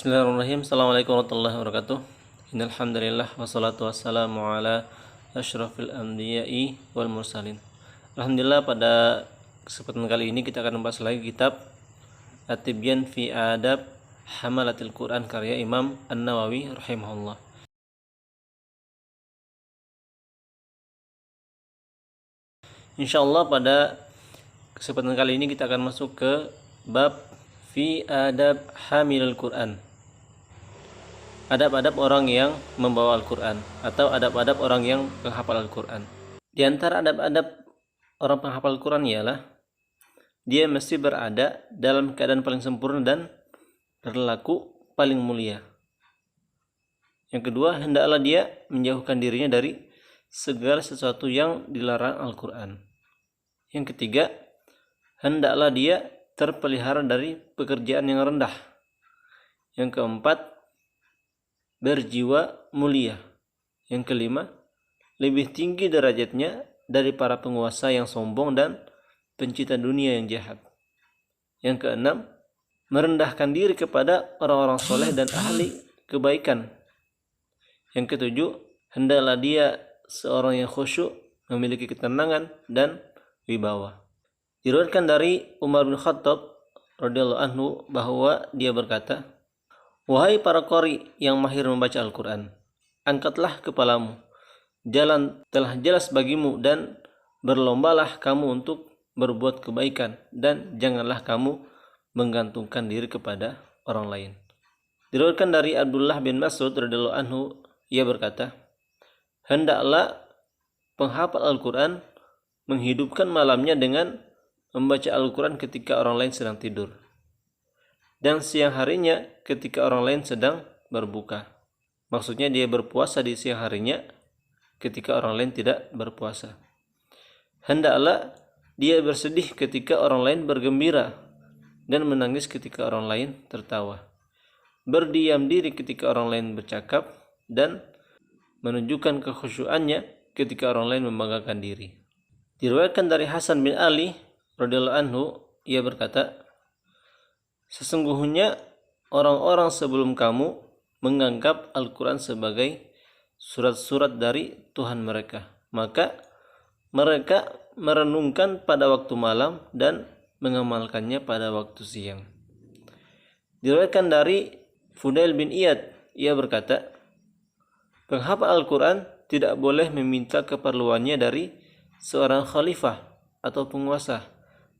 Bismillahirrahmanirrahim. Assalamualaikum warahmatullahi wabarakatuh. Innal hamdalillah wassalatu wassalamu ala asyrafil anbiya'i wal mursalin. Alhamdulillah, pada kesempatan kali ini kita akan membahas lagi kitab At-Tibyan fi Adab Hamalatil Quran karya Imam An-Nawawi rahimahullah. Insyaallah pada kesempatan kali ini kita akan masuk ke bab fi adab hamilul Quran. Adab-adab orang yang membawa Al-Quran atau adab-adab orang yang penghafal Al-Quran. Di antara adab-adab orang penghafal Al-Quran ialah dia mesti berada dalam keadaan paling sempurna dan berlaku paling mulia. Yang kedua, hendaklah dia menjauhkan dirinya dari segala sesuatu yang dilarang Al-Quran. Yang ketiga, hendaklah dia terpelihara dari pekerjaan yang rendah. Yang keempat, berjiwa mulia. Yang kelima, lebih tinggi derajatnya dari para penguasa yang sombong dan pencinta dunia yang jahat. Yang keenam, merendahkan diri kepada orang-orang soleh dan ahli kebaikan. Yang ketujuh, hendaklah dia seorang yang khusyuk, memiliki ketenangan dan wibawa. Diriwayatkan dari Umar bin Khattab radhiyallahu anhu bahwa dia berkata, "Wahai para qari yang mahir membaca Al-Quran, angkatlah kepalamu, jalan telah jelas bagimu, dan berlombalah kamu untuk berbuat kebaikan, dan janganlah kamu menggantungkan diri kepada orang lain." Diriwayatkan dari Abdullah bin Mas'ud radhiyallahu anhu, ia berkata, "Hendaklah penghafal Al-Quran menghidupkan malamnya dengan membaca Al-Quran ketika orang lain sedang tidur, dan siang harinya ketika orang lain sedang berbuka." Maksudnya dia berpuasa di siang harinya ketika orang lain tidak berpuasa. Hendaklah dia bersedih ketika orang lain bergembira dan menangis ketika orang lain tertawa. Berdiam diri ketika orang lain bercakap dan menunjukkan kekhusyuannya ketika orang lain membanggakan diri. Diriwayatkan dari Hasan bin Ali radhiyallahu anhu, ia berkata, "Sesungguhnya orang-orang sebelum kamu menganggap Al-Quran sebagai surat-surat dari Tuhan mereka. Maka mereka merenungkan pada waktu malam dan mengamalkannya pada waktu siang." Diriwayatkan dari Fudail bin Iyad, ia berkata, "Penghafal Al-Quran tidak boleh meminta keperluannya dari seorang khalifah atau penguasa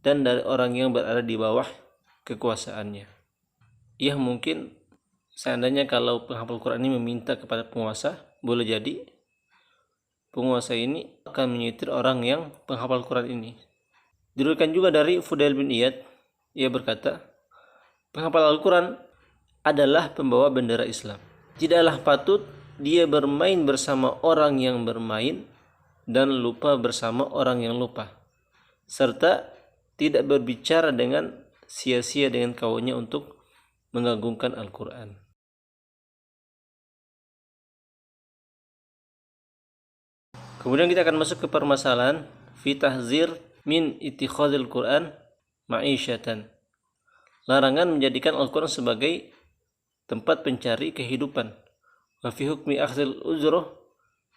dan dari orang yang berada di bawah kekuasaannya." Ia mungkin seandainya kalau penghafal Quran ini meminta kepada penguasa, boleh jadi penguasa ini akan menyitir orang yang penghafal Quran ini. Diriwayatkan juga dari Fudail bin Iyad, ia berkata, "Penghafal Al-Quran adalah pembawa bendera Islam. Tidaklah patut dia bermain bersama orang yang bermain dan lupa bersama orang yang lupa, serta tidak berbicara dengan sia-sia dengan kawannya untuk mengagungkan Al-Quran." Kemudian kita akan masuk ke permasalahan fi tahzir min ittikhadil Quran ma'isyatan. Larangan menjadikan Al-Quran sebagai tempat pencari kehidupan. Wa fi hukmi akhdhil ujrah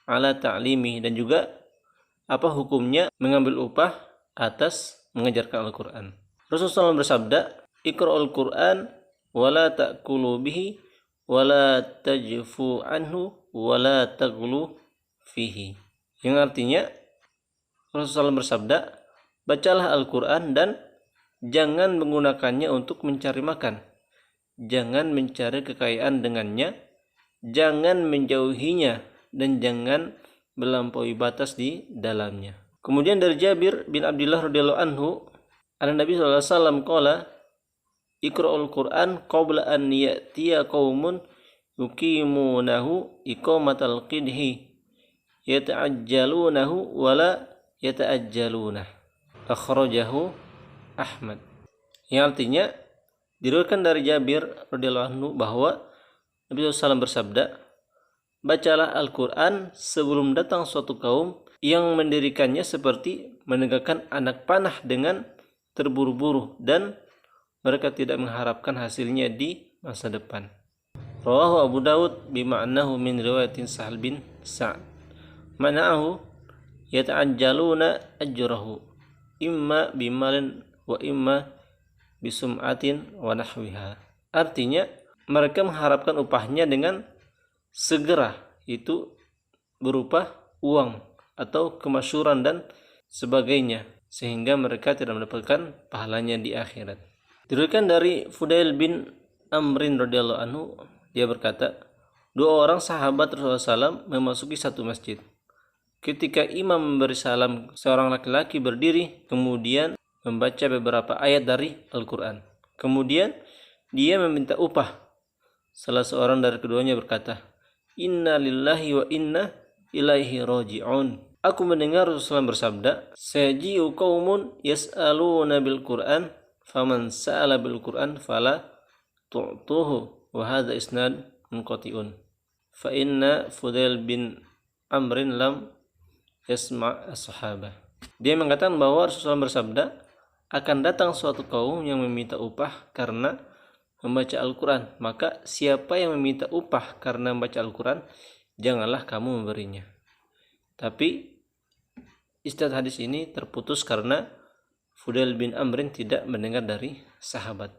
ala ta'limi, dan juga apa hukumnya mengambil upah atas mengajarkan Al-Quran. Rasulullah SAW bersabda, "Iqra'ul Quran wa la ta'kulu bihi wa la tajfu anhu wa la taghlu fihi." Yang artinya Rasulullah SAW bersabda, bacalah Al-Quran dan jangan menggunakannya untuk mencari makan, jangan mencari kekayaan dengannya, jangan menjauhinya, dan jangan melampaui batas di dalamnya. Kemudian dari Jabir bin Abdullah radhiyallahu anhu, Nabi sallallahu alaihi wasallam qala, "Iqra'ul Qur'an qabla an ya'tiya qaumun yuqimunahu iqamatal qidhi yata'ajjalunahu wa la yata'ajjalunah." Akhrajahu Ahmad. Yang artinya diriwayatkan dari Jabir radhiyallahu anhu bahwa Nabi SAW bersabda, bacalah Al-Quran sebelum datang suatu kaum yang mendirikannya seperti menegakkan anak panah dengan terburu-buru, dan mereka tidak mengharapkan hasilnya di masa depan. Rawahu Abu Dawud bima'nahu min riwayatin Sahal bin Sa'd. Ma'nahu yata'ajjaluna ajrahu imma bimalin wa imma bisum'atin wa nahwiha. Artinya mereka mengharapkan upahnya dengan segera, itu berupa uang atau kemasyhuran dan sebagainya, sehingga mereka tidak mendapatkan pahalanya di akhirat. Diriwayatkan dari Fudail bin Amrin radhiyallahu anhu, dia berkata, 2 orang sahabat Rasulullah SAW memasuki satu masjid. Ketika imam memberi salam, seorang laki-laki berdiri kemudian membaca beberapa ayat dari Al-Quran. Kemudian dia meminta upah. Salah seorang dari keduanya berkata, Inna lillahi wa inna ilaihi raji'un. Aku mendengar Rasulullah bersabda, Sayaji'u qaumun yas'aluna bil Qur'an, faman sa'ala bil Qur'an fala tu'tuhu, wa hadha isnad munqati'un. Fa inna Fudail bin Amrin lam yasma' as-sahabah. Dia mengatakan bahwa Rasulullah bersabda, akan datang suatu kaum yang meminta upah karena membaca Al-Quran. Maka siapa yang meminta upah karena membaca Al-Quran, janganlah kamu memberinya. Tapi istinad hadis ini terputus karena Fudail bin Amrin tidak mendengar dari sahabat.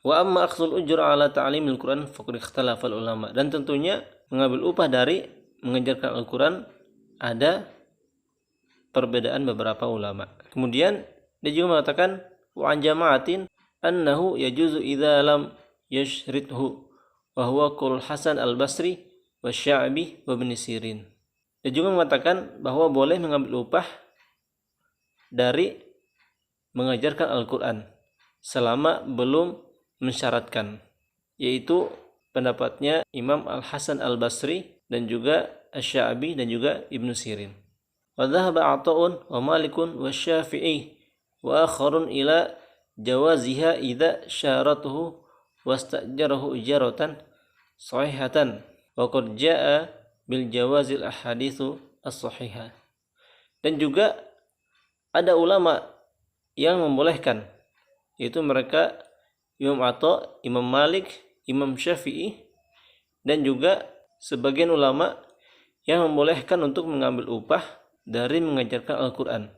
Wa amma akhdhul ujur ala ta'limil Quran faqad ikhtalafa ulama. Dan tentunya mengambil upah dari mengajarkan Al-Quran ada perbedaan beberapa ulama. Kemudian dia juga mengatakan wa an jama'atin annahu yajuzu idza lam yashridhu wa huwa qaul Hasan al-Basri wa Sya'bi wa Ibnu Sirin. Dia juga mengatakan bahwa boleh mengambil upah dari mengajarkan Al-Quran selama belum mensyaratkan, yaitu pendapatnya Imam Al-Hasan Al-Basri dan juga Asy-Sya'bi dan juga Ibnu Sirin. Wa dhahaba Ata'un wa Malikun wa Syafi'i wa akharun ila jawaziha idza syaratuhu wastajarahu ijaratan sahihatan wa qad jaa bil jawazil ahaditsu as-sahihah. Dan juga ada ulama yang membolehkan, yaitu mereka Imam Atha, Imam Malik, Imam Syafi'i, dan juga sebagian ulama yang membolehkan untuk mengambil upah dari mengajarkan Al-Quran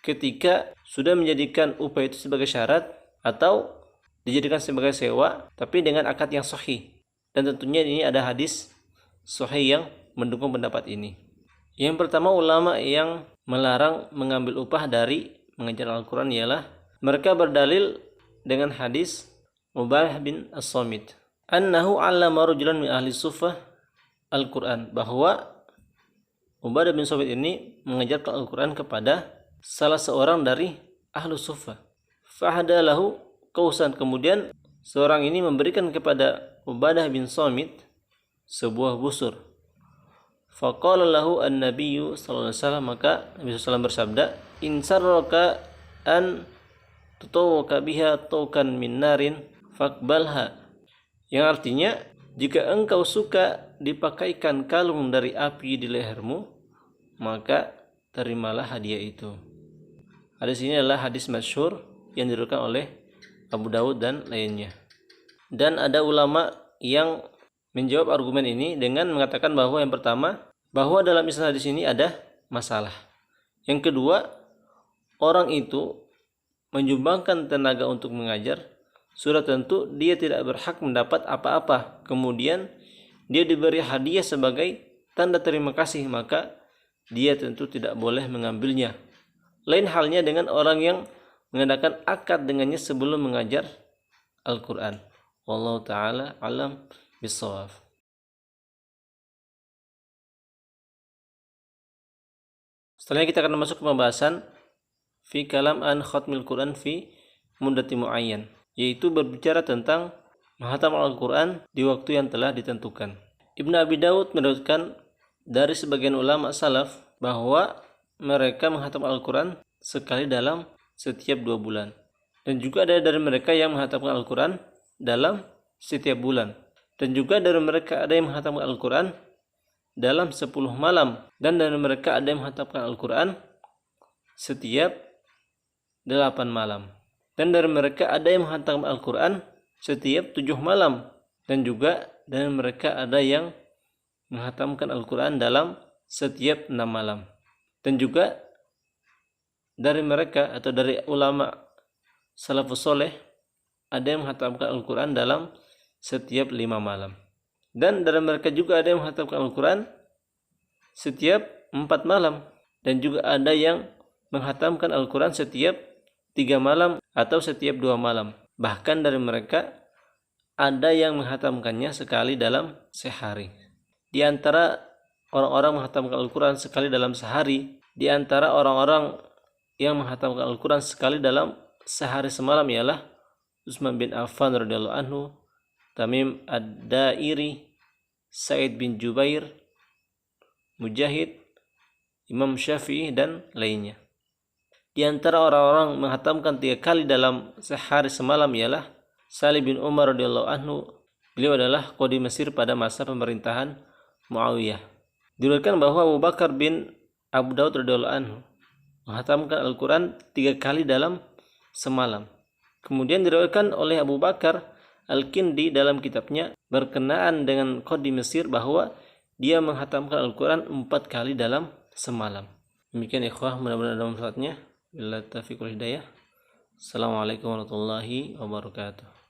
ketika sudah menjadikan upah itu sebagai syarat atau dijadikan sebagai sewa, tapi dengan akad yang sahih. Dan tentunya ini ada hadis sahih yang mendukung pendapat ini. Yang pertama, ulama yang melarang mengambil upah dari mengajarkan Al-Quran ialah mereka berdalil dengan hadis Ubadah bin As-Samit annahu 'allama rajulan min ahli Suffah Al-Quran, bahwa Ubadah bin Samit ini mengajarkan Al-Quran kepada salah seorang dari ahlu Suffah. Fahada lahu qausan, kemudian seorang ini memberikan kepada Ubadah bin Samit sebuah busur. Faqala lahu an-nabiyyu sallallahu alaihi wasallam, maka Nabi sallallahu alaihi wasallam bersabda, in sarraka an tutawaka biha taukan min narin faqbalha, yang artinya jika engkau suka dipakaikan kalung dari api di lehermu, maka terimalah hadiah itu. Hadis ini adalah hadis masyhur yang diriwayatkan oleh Abu Dawud dan lainnya. Dan ada ulama yang menjawab argumen ini dengan mengatakan bahwa yang pertama, bahwa dalam isnad hadis ini ada masalah. Yang kedua, orang itu menyumbangkan tenaga untuk mengajar, sudah tentu dia tidak berhak mendapat apa-apa. Kemudian dia diberi hadiah sebagai tanda terima kasih, maka dia tentu tidak boleh mengambilnya. Lain halnya dengan orang yang mengadakan akad dengannya sebelum mengajar Al-Quran. Wallahu ta'ala alam bissawab. Setelahnya kita akan masuk ke pembahasan fi kalam an khatmil Quran fi muddati muayyan, yaitu berbicara tentang menghatam Al-Quran di waktu yang telah ditentukan. Ibnu Abi Dawud meriwayatkan dari sebagian ulama salaf bahwa mereka menghatam Al-Quran sekali dalam setiap 2 bulan. Dan juga ada dari mereka yang menghatamkan Al-Quran dalam setiap bulan. Dan juga dari mereka ada yang menghatamkan Al-Quran dalam 10 malam. Dan dari mereka ada yang menghatamkan Al-Quran setiap 8 malam. Dan dari mereka ada yang menghatamkan Al-Quran setiap 7 malam. Dan juga dari mereka ada yang menghatamkan Al-Quran dalam setiap 6 malam. Dan juga dari mereka atau dari ulama salafus soleh ada yang menghatamkan Al-Quran dalam setiap 5 malam. Dan dari mereka juga ada yang menghatamkan Al-Quran setiap 4 malam. Dan juga ada yang menghatamkan Al-Quran setiap 3 malam atau setiap 2 malam. Bahkan dari mereka ada yang menghatamkannya sekali dalam sehari. Di antara orang-orang menghatamkan Al-Quran sekali dalam sehari, di antara orang-orang yang menghatamkan Al-Quran sekali dalam sehari semalam ialah Utsman bin Affan radhiyallahu anhu, Tamim ad-Dairi, Sa'id bin Jubair, Mujahid, Imam Syafi'i dan lainnya. Di antara orang-orang menghatamkan 3 kali dalam sehari semalam ialah Salim bin Umar radhiyallahu anhu. Beliau adalah qadhi Mesir pada masa pemerintahan Muawiyah. Diriwayatkan bahwa Abu Bakar bin Abu Daud radhiyallahu anhu menghatamkan Al-Quran 3 kali dalam semalam. Kemudian diriwayatkan oleh Abu Bakar Al-Kindi dalam kitabnya berkenaan dengan qadhi Mesir bahwa dia menghatamkan Al-Quran 4 kali dalam semalam. Demikian ikhwah, mudah-mudahan ada manfaatnya. Billahi taufiq wal hidayah. Assalamualaikum warahmatullahi wabarakatuh.